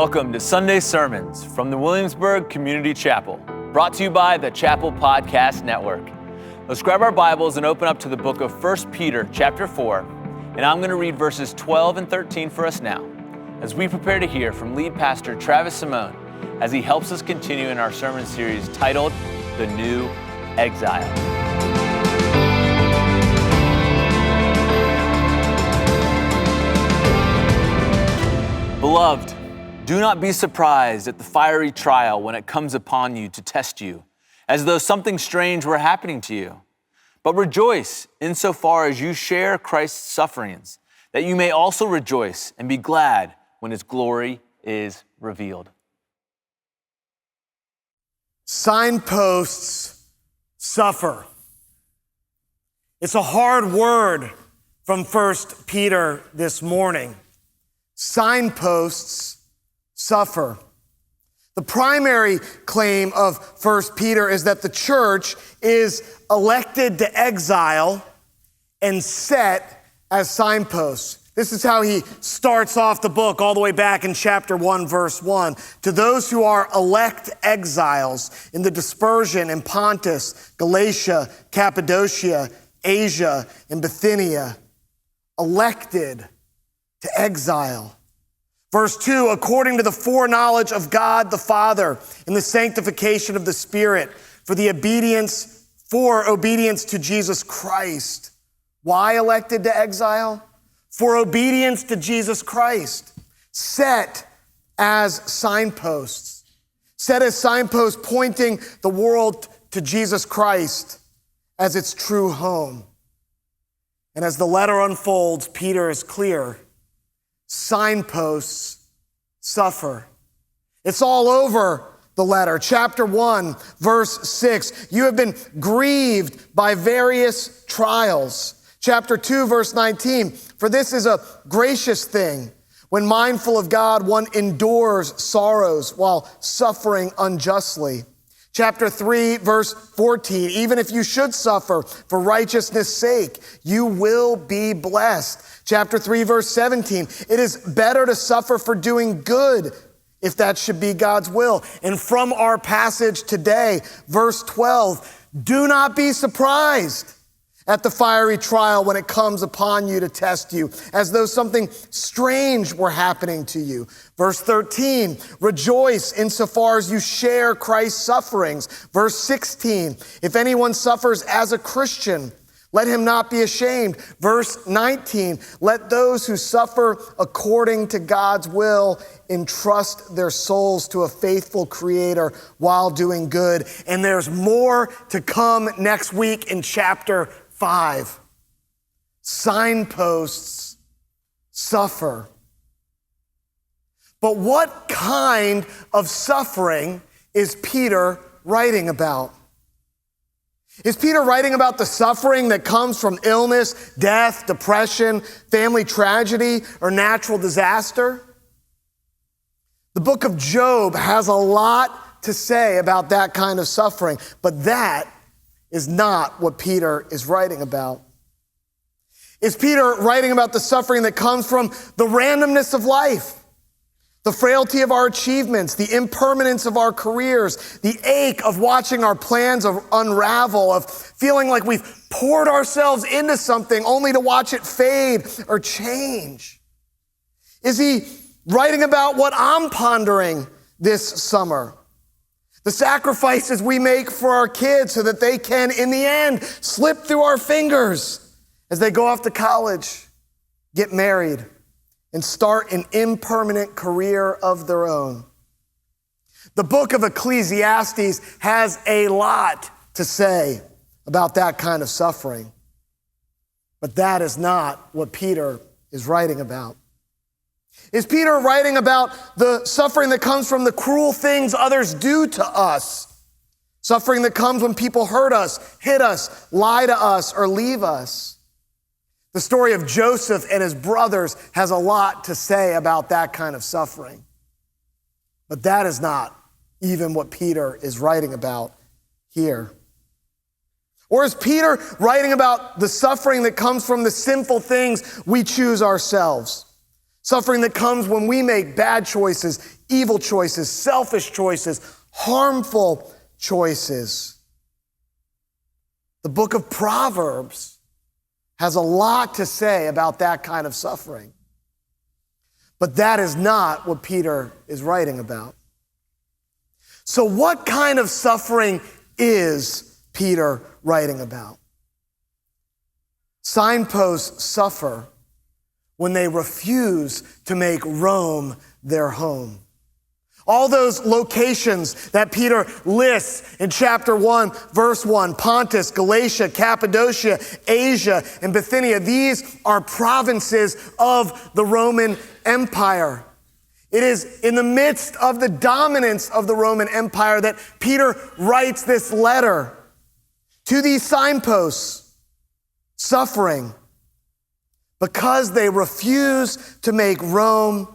Welcome to Sunday Sermons from the Williamsburg Community Chapel, brought to you by the Chapel Podcast Network. Let's grab our Bibles and open up to the book of 1 Peter chapter 4, and I'm going to read verses 12 and 13 for us now, as we prepare to hear from lead pastor Travis Simone as he helps us continue in our sermon series titled, The New Exile. Beloved, do not be surprised at the fiery trial when it comes upon you to test you, as though something strange were happening to you. But rejoice insofar as you share Christ's sufferings, that you may also rejoice and be glad when his glory is revealed. Signposts suffer. It's a hard word from 1 Peter this morning. Signposts suffer. The primary claim of 1 Peter is that the church is elected to exile and set as signposts. This is how he starts off the book all the way back in chapter 1, verse 1. To those who are elect exiles in the dispersion in Pontus, Galatia, Cappadocia, Asia, and Bithynia, elected to exile. Verse 2, according to the foreknowledge of God the Father in the sanctification of the Spirit, for obedience to Jesus Christ. Why elected to exile? For obedience to Jesus Christ. Set as signposts. Set as signposts pointing the world to Jesus Christ as its true home. And as the letter unfolds, Peter is clear. Signposts suffer. It's all over the letter. Chapter 1, verse 6, you have been grieved by various trials. Chapter 2, verse 19, for this is a gracious thing. When mindful of God, one endures sorrows while suffering unjustly. Chapter 3, verse 14, even if you should suffer for righteousness' sake, you will be blessed. Chapter 3, verse 17, it is better to suffer for doing good if that should be God's will. And from our passage today, verse 12, do not be surprised at the fiery trial when it comes upon you to test you, as though something strange were happening to you. Verse 13, rejoice insofar as you share Christ's sufferings. Verse 16, if anyone suffers as a Christian, let him not be ashamed. Verse 19, let those who suffer according to God's will entrust their souls to a faithful Creator while doing good. And there's more to come next week in chapter 5. Signposts suffer. But what kind of suffering is Peter writing about? Is Peter writing about the suffering that comes from illness, death, depression, family tragedy, or natural disaster? The book of Job has a lot to say about that kind of suffering, but that is not what Peter is writing about. Is Peter writing about the suffering that comes from the randomness of life? The frailty of our achievements, the impermanence of our careers, the ache of watching our plans unravel, of feeling like we've poured ourselves into something only to watch it fade or change? Is he writing about what I'm pondering this summer? The sacrifices we make for our kids so that they can, in the end, slip through our fingers as they go off to college, get married, and start an impermanent career of their own. The book of Ecclesiastes has a lot to say about that kind of suffering. But that is not what Peter is writing about. Is Peter writing about the suffering that comes from the cruel things others do to us? Suffering that comes when people hurt us, hit us, lie to us, or leave us? The story of Joseph and his brothers has a lot to say about that kind of suffering. But that is not even what Peter is writing about here. Or is Peter writing about the suffering that comes from the sinful things we choose ourselves? Suffering that comes when we make bad choices, evil choices, selfish choices, harmful choices. The book of Proverbs has a lot to say about that kind of suffering. But that is not what Peter is writing about. So what kind of suffering is Peter writing about? Signposts suffer when they refuse to make Rome their home. All those locations that Peter lists in chapter 1, verse 1, Pontus, Galatia, Cappadocia, Asia, and Bithynia, these are provinces of the Roman Empire. It is in the midst of the dominance of the Roman Empire that Peter writes this letter to these signposts, suffering because they refuse to make Rome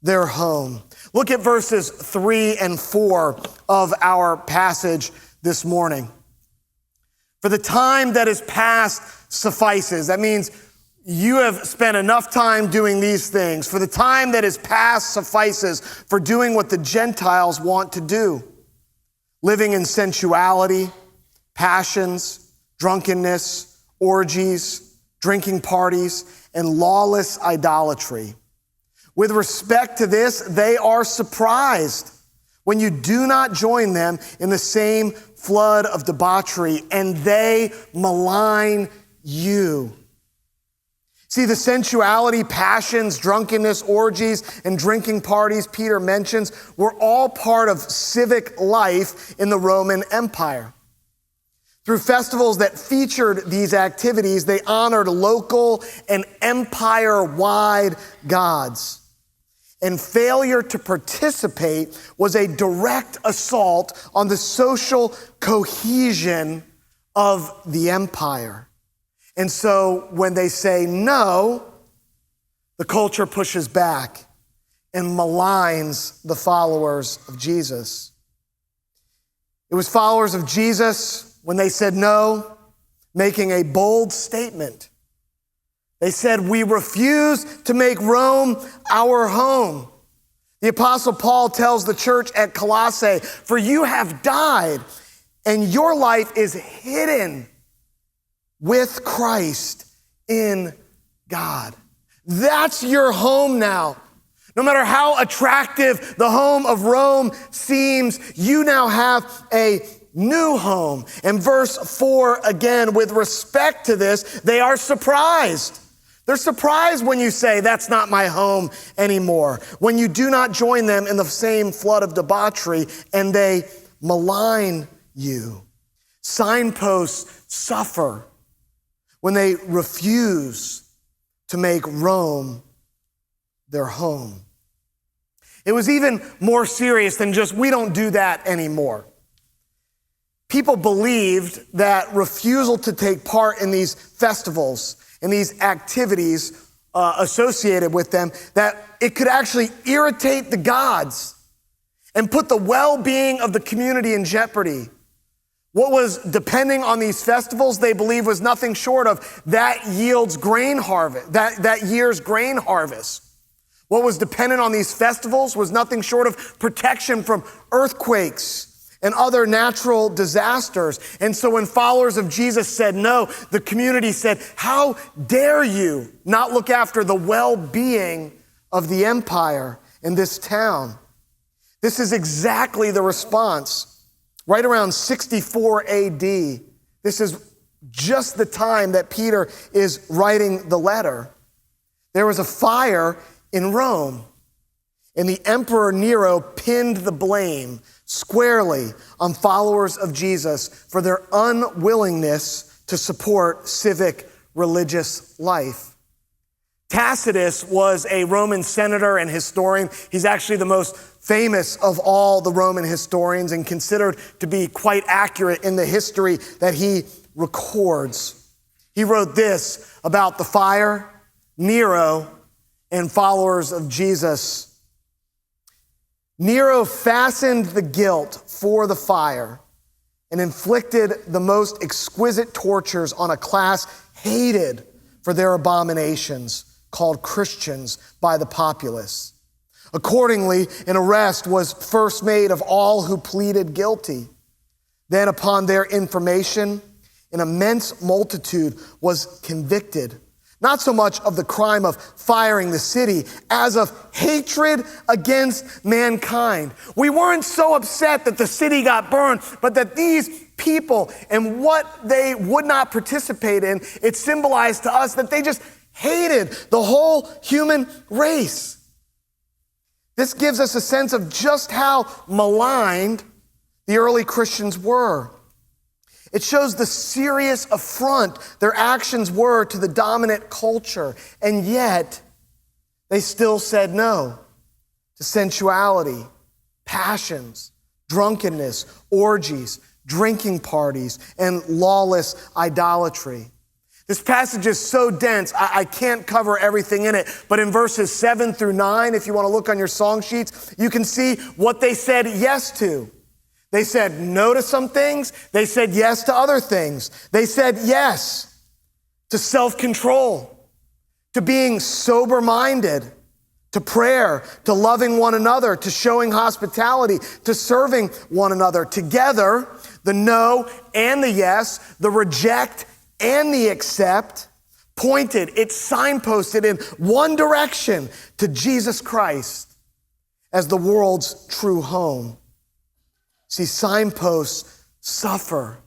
their home. Look at verses 3 and 4 of our passage this morning. For the time that is past suffices. That means you have spent enough time doing these things. For the time that is past suffices for doing what the Gentiles want to do. Living in sensuality, passions, drunkenness, orgies, drinking parties, and lawless idolatry. With respect to this, they are surprised when you do not join them in the same flood of debauchery, and they malign you. See, the sensuality, passions, drunkenness, orgies, and drinking parties Peter mentions were all part of civic life in the Roman Empire. Through festivals that featured these activities, they honored local and empire-wide gods. And failure to participate was a direct assault on the social cohesion of the empire. And so when they say no, the culture pushes back and maligns the followers of Jesus. It was followers of Jesus, when they said no, making a bold statement. They said, we refuse to make Rome our home. The Apostle Paul tells the church at Colossae, for you have died, and your life is hidden with Christ in God. That's your home now. No matter how attractive the home of Rome seems, you now have a new home. And verse 4, again, with respect to this, they are surprised. They're surprised when you say, that's not my home anymore. When you do not join them in the same flood of debauchery and they malign you. Signposts suffer when they refuse to make Rome their home. It was even more serious than just, we don't do that anymore. People believed that refusal to take part in these festivals and these activities associated with them, that it could actually irritate the gods and put the well-being of the community in jeopardy. What was depending on these festivals, they believed, was nothing short of that year's grain harvest. What was dependent on these festivals was nothing short of protection from earthquakes and other natural disasters. And so when followers of Jesus said no, the community said, how dare you not look after the well-being of the empire in this town? This is exactly the response. Right around 64 AD, this is just the time that Peter is writing the letter. There was a fire in Rome, and the Emperor Nero pinned the blame squarely on followers of Jesus for their unwillingness to support civic religious life. Tacitus was a Roman senator and historian. He's actually the most famous of all the Roman historians and considered to be quite accurate in the history that he records. He wrote this about the fire, Nero, and followers of Jesus. Nero fastened the guilt for the fire and inflicted the most exquisite tortures on a class hated for their abominations, called Christians by the populace. Accordingly, an arrest was first made of all who pleaded guilty. Then, upon their information, an immense multitude was convicted, not so much of the crime of firing the city as of hatred against mankind. We weren't so upset that the city got burned, but that these people and what they would not participate in, it symbolized to us that they just hated the whole human race. This gives us a sense of just how maligned the early Christians were. It shows the serious affront their actions were to the dominant culture, and yet they still said no to sensuality, passions, drunkenness, orgies, drinking parties, and lawless idolatry. This passage is so dense, I can't cover everything in it, but in verses 7 through 9, if you want to look on your song sheets, you can see what they said yes to. They said no to some things. They said yes to other things. They said yes to self-control, to being sober-minded, to prayer, to loving one another, to showing hospitality, to serving one another. Together, the no and the yes, the reject and the accept, it signposted in one direction to Jesus Christ as the world's true home. See, signposts suffer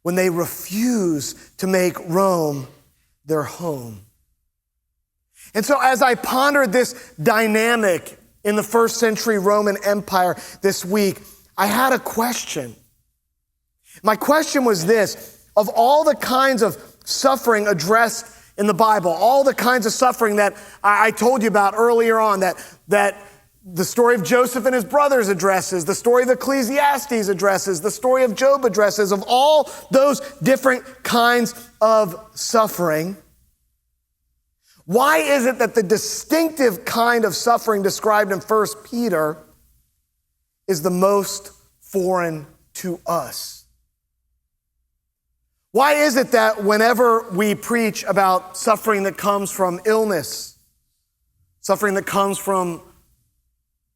when they refuse to make Rome their home. And so as I pondered this dynamic in the first century Roman Empire this week, I had a question. My question was this: of all the kinds of suffering addressed in the Bible, all the kinds of suffering that I told you about earlier on, that the story of Joseph and his brothers addresses, the story of Ecclesiastes addresses, the story of Job addresses, of all those different kinds of suffering, why is it that the distinctive kind of suffering described in 1 Peter is the most foreign to us? Why is it that whenever we preach about suffering that comes from illness, suffering that comes from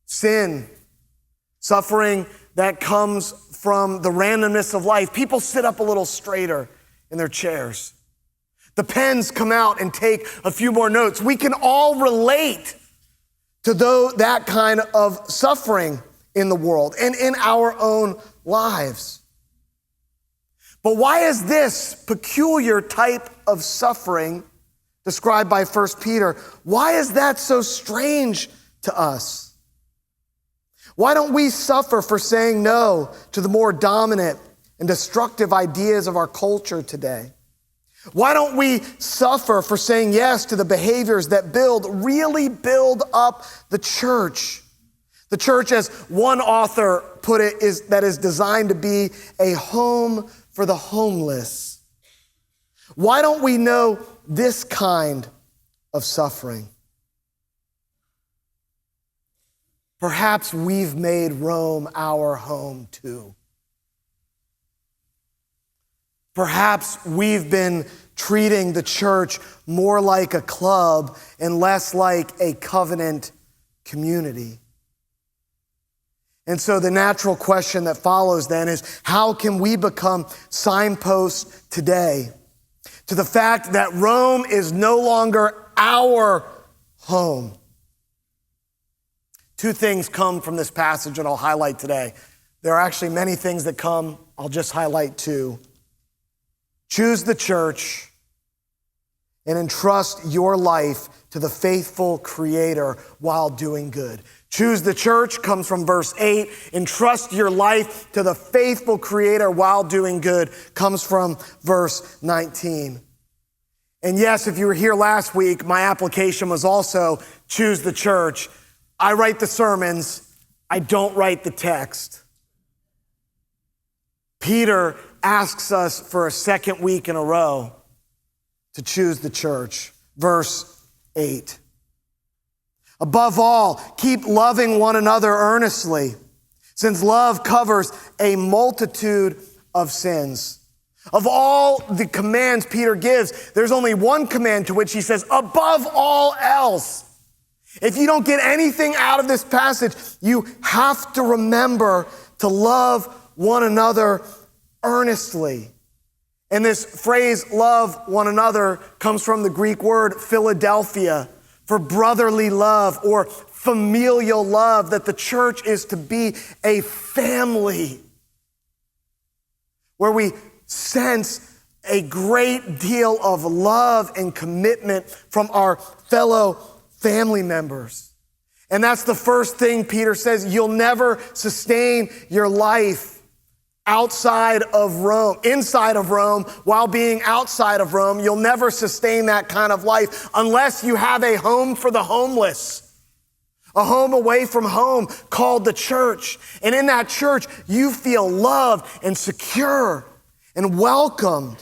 sin, suffering that comes from the randomness of life, people sit up a little straighter in their chairs? The pens come out and take a few more notes. We can all relate to that kind of suffering in the world and in our own lives. But why is this peculiar type of suffering described by 1 Peter, why is that so strange to us? Why don't we suffer for saying no to the more dominant and destructive ideas of our culture today? Why don't we suffer for saying yes to the behaviors that really build up the church? The church, as one author put it, is designed to be a home for the homeless. Why don't we know this kind of suffering? Perhaps we've made Rome our home too. Perhaps we've been treating the church more like a club and less like a covenant community. And so the natural question that follows then is, how can we become signposts today to the fact that Rome is no longer our home? Two things come from this passage that I'll highlight today. There are actually many things that come. I'll just highlight two. Choose the church and entrust your life to the faithful Creator while doing good. Choose the church comes from verse 8. Entrust your life to the faithful Creator while doing good comes from verse 19. And yes, if you were here last week, my application was also choose the church. I write the sermons. I don't write the text. Peter asks us for a second week in a row to choose the church. Verse 8. Above all, keep loving one another earnestly, since love covers a multitude of sins. Of all the commands Peter gives, there's only one command to which he says, above all else. If you don't get anything out of this passage, you have to remember to love one another earnestly. And this phrase, love one another, comes from the Greek word Philadelphia for brotherly love or familial love, that the church is to be a family where we sense a great deal of love and commitment from our fellow family members. And that's the first thing Peter says. You'll never sustain your life outside of Rome, inside of Rome, while being outside of Rome. You'll never sustain that kind of life unless you have a home for the homeless, a home away from home called the church. And in that church, you feel loved and secure and welcomed.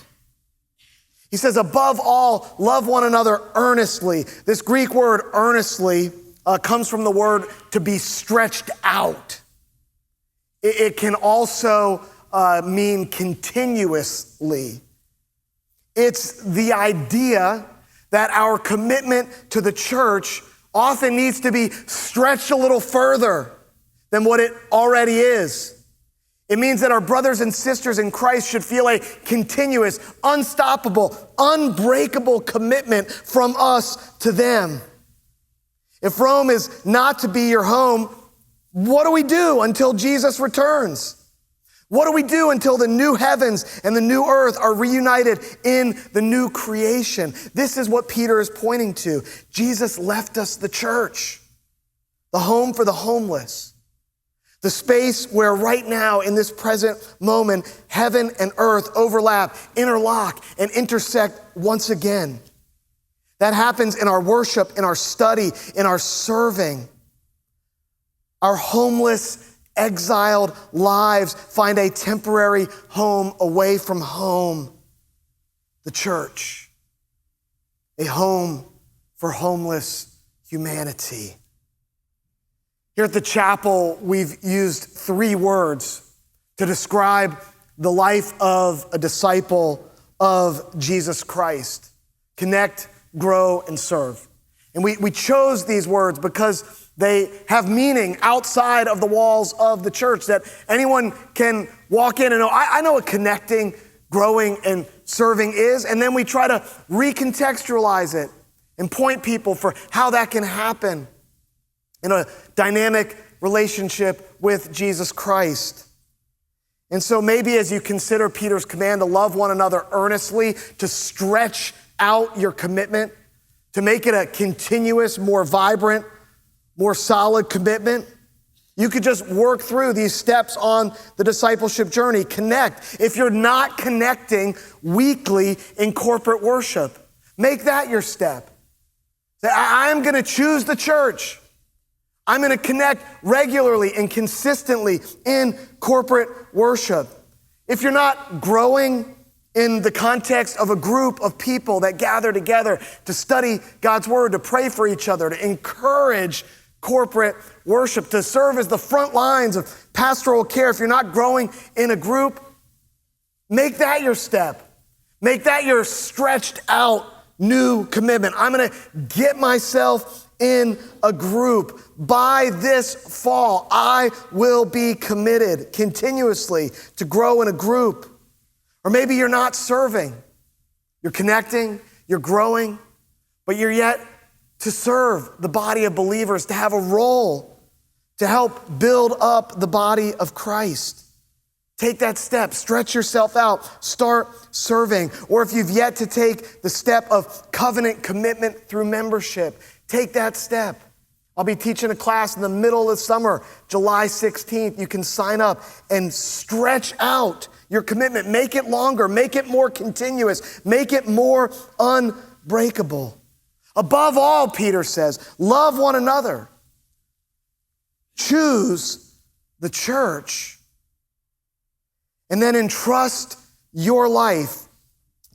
He says, above all, love one another earnestly. This Greek word earnestly comes from the word to be stretched out. It can also mean continuously. It's the idea that our commitment to the church often needs to be stretched a little further than what it already is. It means that our brothers and sisters in Christ should feel a continuous, unstoppable, unbreakable commitment from us to them. If Rome is not to be your home, what do we do until Jesus returns? What do we do until the new heavens and the new earth are reunited in the new creation? This is what Peter is pointing to. Jesus left us the church, the home for the homeless, the space where right now in this present moment, heaven and earth overlap, interlock, and intersect once again. That happens in our worship, in our study, in our serving. Our homeless, exiled lives find a temporary home away from home, the church, a home for homeless humanity. Here at the chapel, we've used 3 words to describe the life of a disciple of Jesus Christ: connect, grow, and serve. And we chose these words because they have meaning outside of the walls of the church, that anyone can walk in and know, I know what connecting, growing, and serving is. And then we try to recontextualize it and point people for how that can happen in a dynamic relationship with Jesus Christ. And so maybe as you consider Peter's command to love one another earnestly, to stretch out your commitment, to make it a continuous, more vibrant, more solid commitment, you could just work through these steps on the discipleship journey. Connect. If you're not connecting weekly in corporate worship, make that your step. Say, I'm going to choose the church. I'm going to connect regularly and consistently in corporate worship. If you're not growing in the context of a group of people that gather together to study God's word, to pray for each other, to encourage corporate worship, to serve as the front lines of pastoral care, if you're not growing in a group, make that your step. Make that your stretched out new commitment. I'm going to get myself in a group. By this fall, I will be committed continuously to grow in a group. Or maybe you're not serving. You're connecting, you're growing, but you're yet to serve the body of believers, to have a role, to help build up the body of Christ. Take that step, stretch yourself out, start serving. Or if you've yet to take the step of covenant commitment through membership, take that step. I'll be teaching a class in the middle of the summer, July 16th. You can sign up and stretch out your commitment. Make it longer, make it more continuous, make it more unbreakable. Above all, Peter says, love one another. Choose the church. And then entrust your life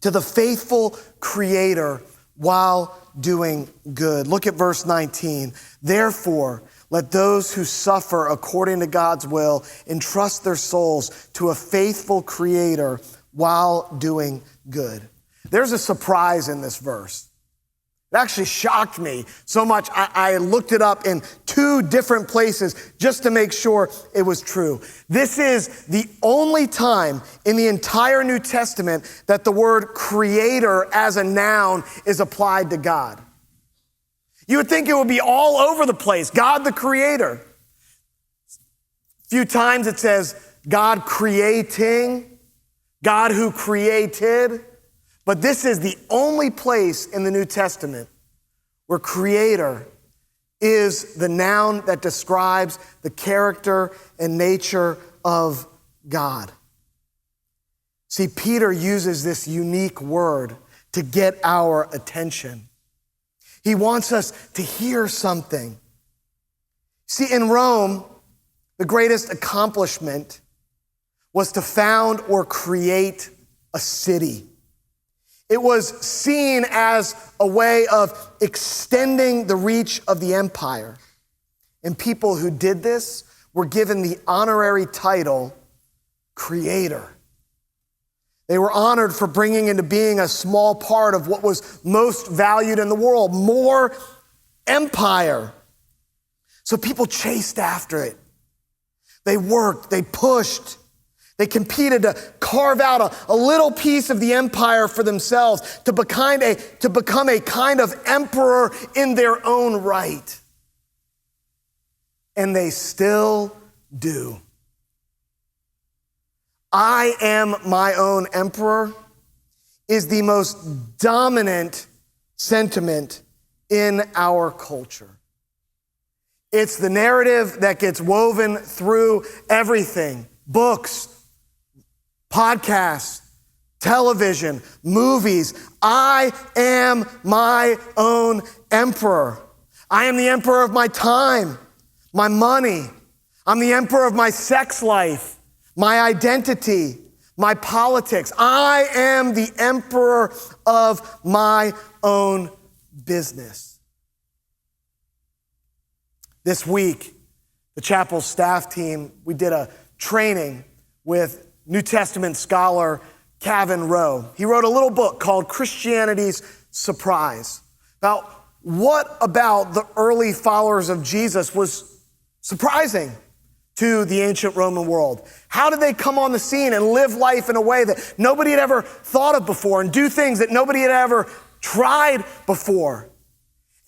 to the faithful Creator while doing good. Look at verse 19. Therefore, let those who suffer according to God's will entrust their souls to a faithful Creator while doing good. There's a surprise in this verse. It actually shocked me so much, I looked it up in 2 different places just to make sure it was true. This is the only time in the entire New Testament that the word creator as a noun is applied to God. You would think it would be all over the place. God the creator. A few times it says God creating, God who created. But this is the only place in the New Testament where creator is the noun that describes the character and nature of God. See, Peter uses this unique word to get our attention. He wants us to hear something. See, in Rome, the greatest accomplishment was to found or create a city. It was seen as a way of extending the reach of the empire. And people who did this were given the honorary title creator. They were honored for bringing into being a small part of what was most valued in the world, more empire. So people chased after it. They worked, they pushed. They competed to carve out a little piece of the empire for themselves, to become a kind of emperor in their own right. And they still do. I am my own emperor is the most dominant sentiment in our culture. It's the narrative that gets woven through everything. Books, podcasts, television, movies. I am my own emperor. I am the emperor of my time, my money. I'm the emperor of my sex life, my identity, my politics. I am the emperor of my own business. This week, the chapel staff team, we did a training with New Testament scholar Kevin Rowe. He wrote a little book called Christianity's Surprise, about what about the early followers of Jesus was surprising to the ancient Roman world. How did they come on the scene and live life in a way that nobody had ever thought of before and do things that nobody had ever tried before?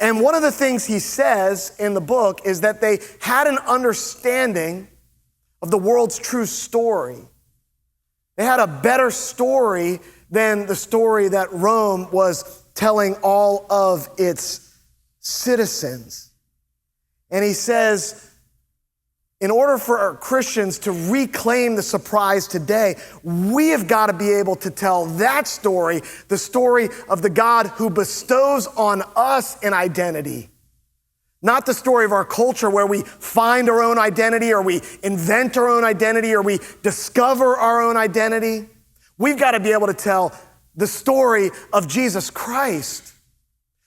And one of the things he says in the book is that they had an understanding of the world's true story. They had a better story than the story that Rome was telling all of its citizens. And he says, in order for Christians to reclaim the surprise today, we have got to be able to tell that story, the story of the God who bestows on us an identity. Not the story of our culture where we find our own identity or we invent our own identity or we discover our own identity. We've got to be able to tell the story of Jesus Christ,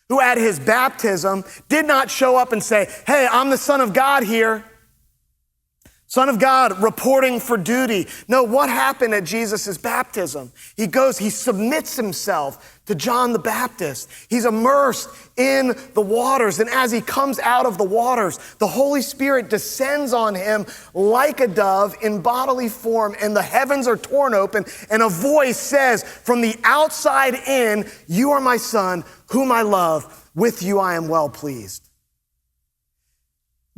who at his baptism did not show up and say, hey, I'm the Son of God here. Son of God reporting for duty. No, what happened at Jesus' baptism? He goes, he submits himself to John the Baptist. He's immersed in the waters. And as he comes out of the waters, the Holy Spirit descends on him like a dove in bodily form, and the heavens are torn open, and a voice says from the outside in, you are my Son, whom I love. With you I am well pleased.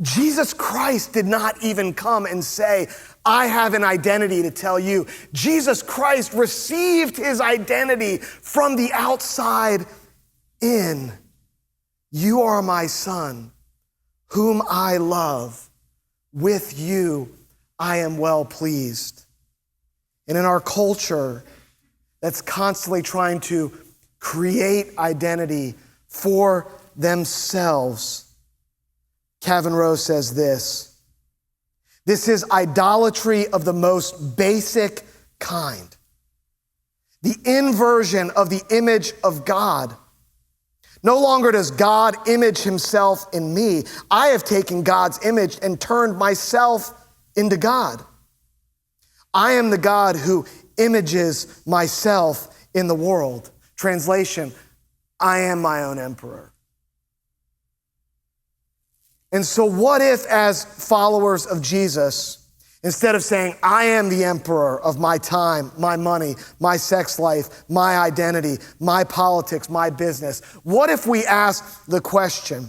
Jesus Christ did not even come and say, I have an identity to tell you. Jesus Christ received his identity from the outside in. You are my Son, whom I love. With you I am well pleased. And in our culture that's constantly trying to create identity for themselves, Kevin Rowe says this is idolatry of the most basic kind. The inversion of the image of God. No longer does God image himself in me. I have taken God's image and turned myself into God. I am the God who images myself in the world. Translation, I am my own emperor. And so what if, as followers of Jesus, instead of saying, I am the emperor of my time, my money, my sex life, my identity, my politics, my business, what if we ask the question,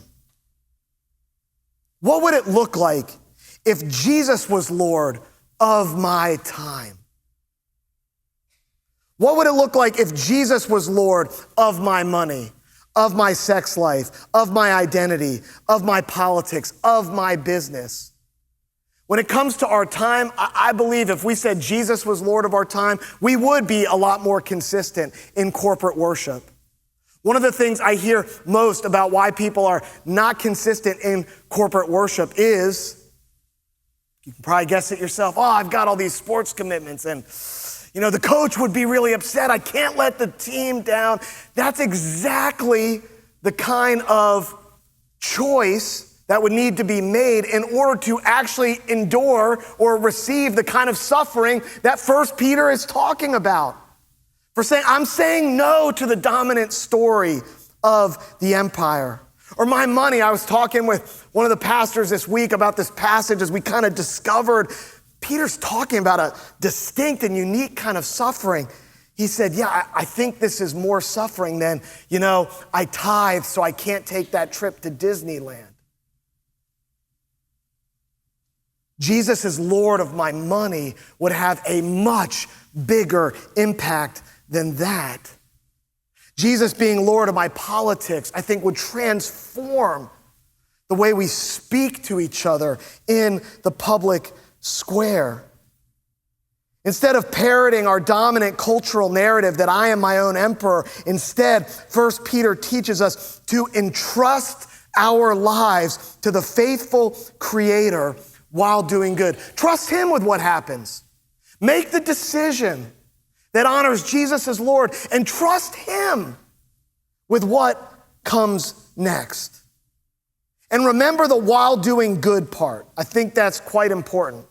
what would it look like if Jesus was Lord of my time? What would it look like if Jesus was Lord of my money, of my sex life, of my identity, of my politics, of my business? When it comes to our time, I believe if we said Jesus was Lord of our time, we would be a lot more consistent in corporate worship. One of the things I hear most about why people are not consistent in corporate worship is, you can probably guess it yourself, I've got all these sports commitments and the coach would be really upset. I can't let the team down. That's exactly the kind of choice that would need to be made in order to actually endure or receive the kind of suffering that 1 Peter is talking about. For saying, I'm saying no to the dominant story of the empire. Or my money. I was talking with one of the pastors this week about this passage as we kind of discovered Peter's talking about a distinct and unique kind of suffering. He said, I think this is more suffering than, I tithe so I can't take that trip to Disneyland. Jesus as Lord of my money would have a much bigger impact than that. Jesus being Lord of my politics, I think, would transform the way we speak to each other in the public square. Instead of parroting our dominant cultural narrative that I am my own emperor, instead, 1 Peter teaches us to entrust our lives to the faithful Creator while doing good. Trust Him with what happens. Make the decision that honors Jesus as Lord and trust Him with what comes next. And remember the while doing good part. I think that's quite important.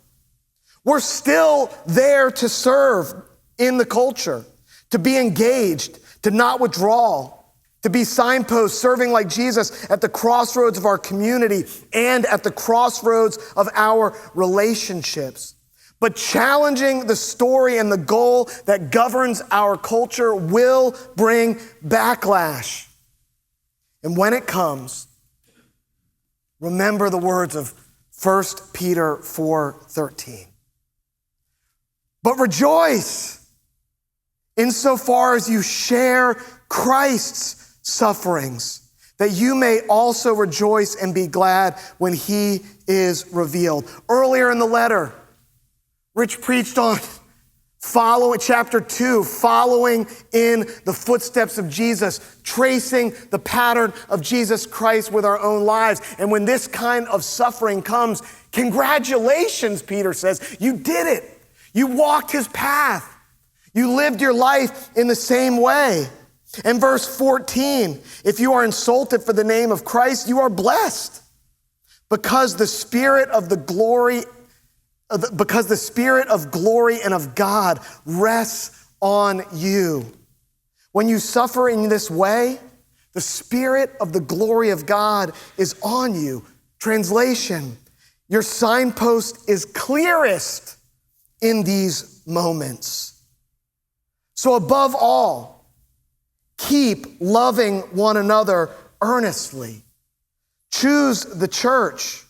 We're still there to serve in the culture, to be engaged, to not withdraw, to be signposts serving like Jesus at the crossroads of our community and at the crossroads of our relationships. But challenging the story and the goal that governs our culture will bring backlash. And when it comes, remember the words of 1 Peter 4:13. But rejoice insofar as you share Christ's sufferings, that you may also rejoice and be glad when He is revealed. Earlier in the letter, Rich preached on chapter 2, following in the footsteps of Jesus, tracing the pattern of Jesus Christ with our own lives. And when this kind of suffering comes, congratulations, Peter says, you did it. You walked His path. You lived your life in the same way. And verse 14, if you are insulted for the name of Christ, you are blessed because the Spirit of glory and of God rests on you. When you suffer in this way, the Spirit of the glory of God is on you. Translation, your signpost is clearest in these moments. So above all, keep loving one another earnestly. Choose the church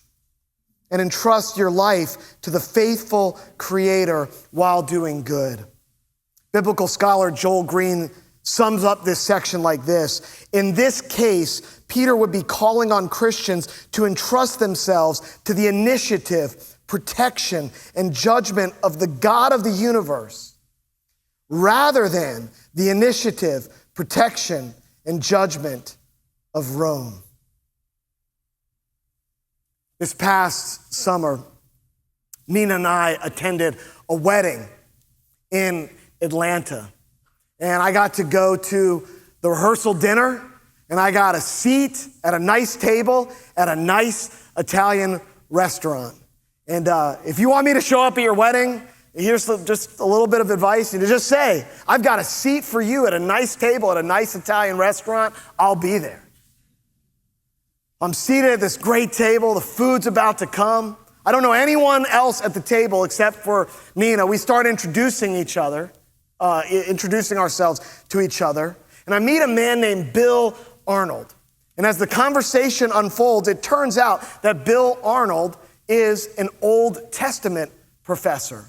and entrust your life to the faithful Creator while doing good. Biblical scholar Joel Green sums up this section like this. In this case, Peter would be calling on Christians to entrust themselves to the initiative, protection, and judgment of the God of the universe, rather than the initiative, protection, and judgment of Rome. This past summer, Nina and I attended a wedding in Atlanta. And I got to go to the rehearsal dinner, and I got a seat at a nice table at a nice Italian restaurant. And if you want me to show up at your wedding, here's just a little bit of advice. You just say, I've got a seat for you at a nice table at a nice Italian restaurant. I'll be there. I'm seated at this great table. The food's about to come. I don't know anyone else at the table except for Nina. We start introducing ourselves to each other. And I meet a man named Bill Arnold. And as the conversation unfolds, it turns out that Bill Arnold is an Old Testament professor.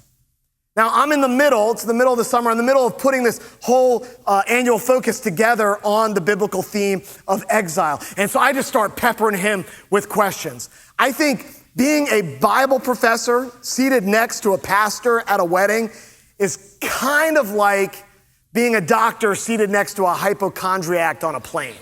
Now, I'm in the middle, it's the middle of the summer, in the middle of putting this whole annual focus together on the biblical theme of exile. And so I just start peppering him with questions. I think being a Bible professor seated next to a pastor at a wedding is kind of like being a doctor seated next to a hypochondriac on a plane.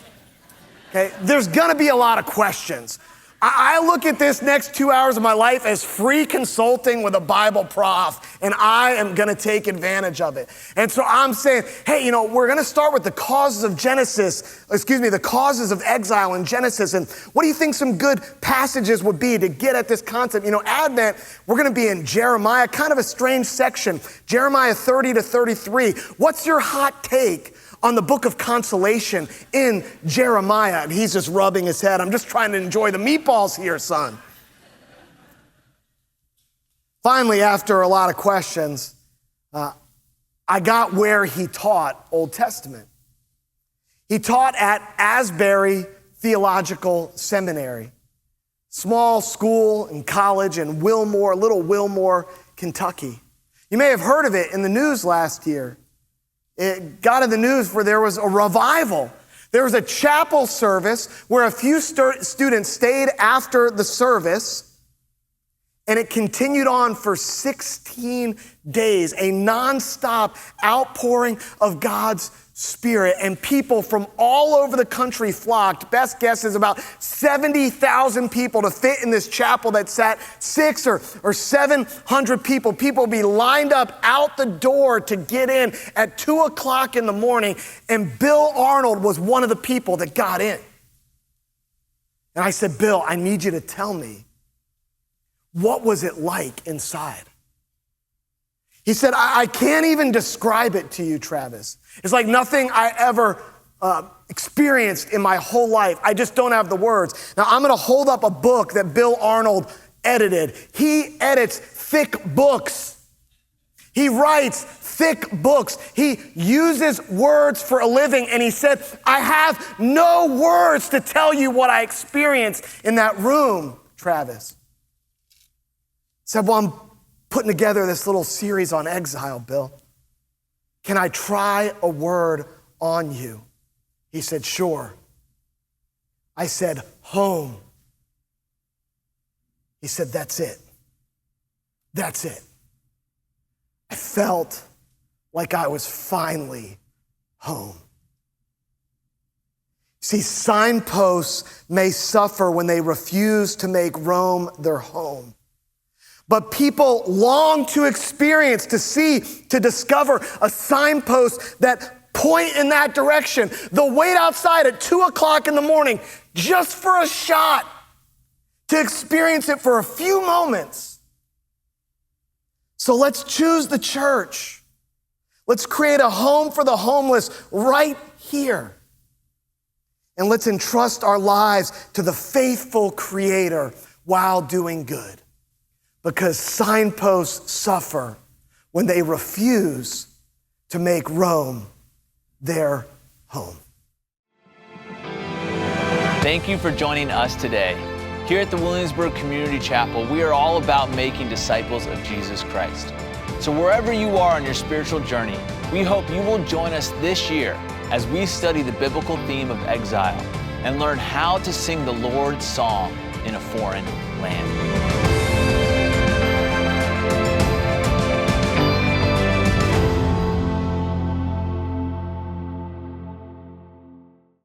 Okay? There's gonna be a lot of questions. I look at this next 2 hours of my life as free consulting with a Bible prof, and I am gonna take advantage of it. And so I'm saying, hey, we're gonna start with the causes of exile in Genesis, and what do you think some good passages would be to get at this concept? Advent, we're gonna be in Jeremiah, kind of a strange section, Jeremiah 30 to 33. What's your hot take on the book of consolation in Jeremiah? And he's just rubbing his head. I'm just trying to enjoy the meatballs here, son. Finally, after a lot of questions, I got where he taught Old Testament. He taught at Asbury Theological Seminary, small school and college in Little Wilmore, Kentucky. You may have heard of it in the news last year. It got in the news where there was a revival. There was a chapel service where a few students stayed after the service, and it continued on for 16 days, a nonstop outpouring of God's Spirit, and people from all over the country flocked. Best guess is about 70,000 people to fit in this chapel that sat 600 or 700 people. People would be lined up out the door to get in at 2 o'clock in the morning, and Bill Arnold was one of the people that got in. And I said, Bill, I need you to tell me, what was it like inside? He said, I can't even describe it to you, Travis. It's like nothing I ever experienced in my whole life. I just don't have the words. Now, I'm gonna hold up a book that Bill Arnold edited. He edits thick books. He writes thick books. He uses words for a living, and he said, I have no words to tell you what I experienced in that room, Travis. He said, well, I'm putting together this little series on exile, Bill. Can I try a word on you? He said, sure. I said, home. He said, that's it. That's it. I felt like I was finally home. See, signposts may suffer when they refuse to make Rome their home. But people long to experience, to see, to discover a signpost that point in that direction. They'll wait outside at 2 o'clock in the morning just for a shot to experience it for a few moments. So let's choose the church. Let's create a home for the homeless right here. And let's entrust our lives to the faithful Creator while doing good. Because signposts suffer when they refuse to make Rome their home. Thank you for joining us today. Here at the Williamsburg Community Chapel, we are all about making disciples of Jesus Christ. So wherever you are on your spiritual journey, we hope you will join us this year as we study the biblical theme of exile and learn how to sing the Lord's song in a foreign land.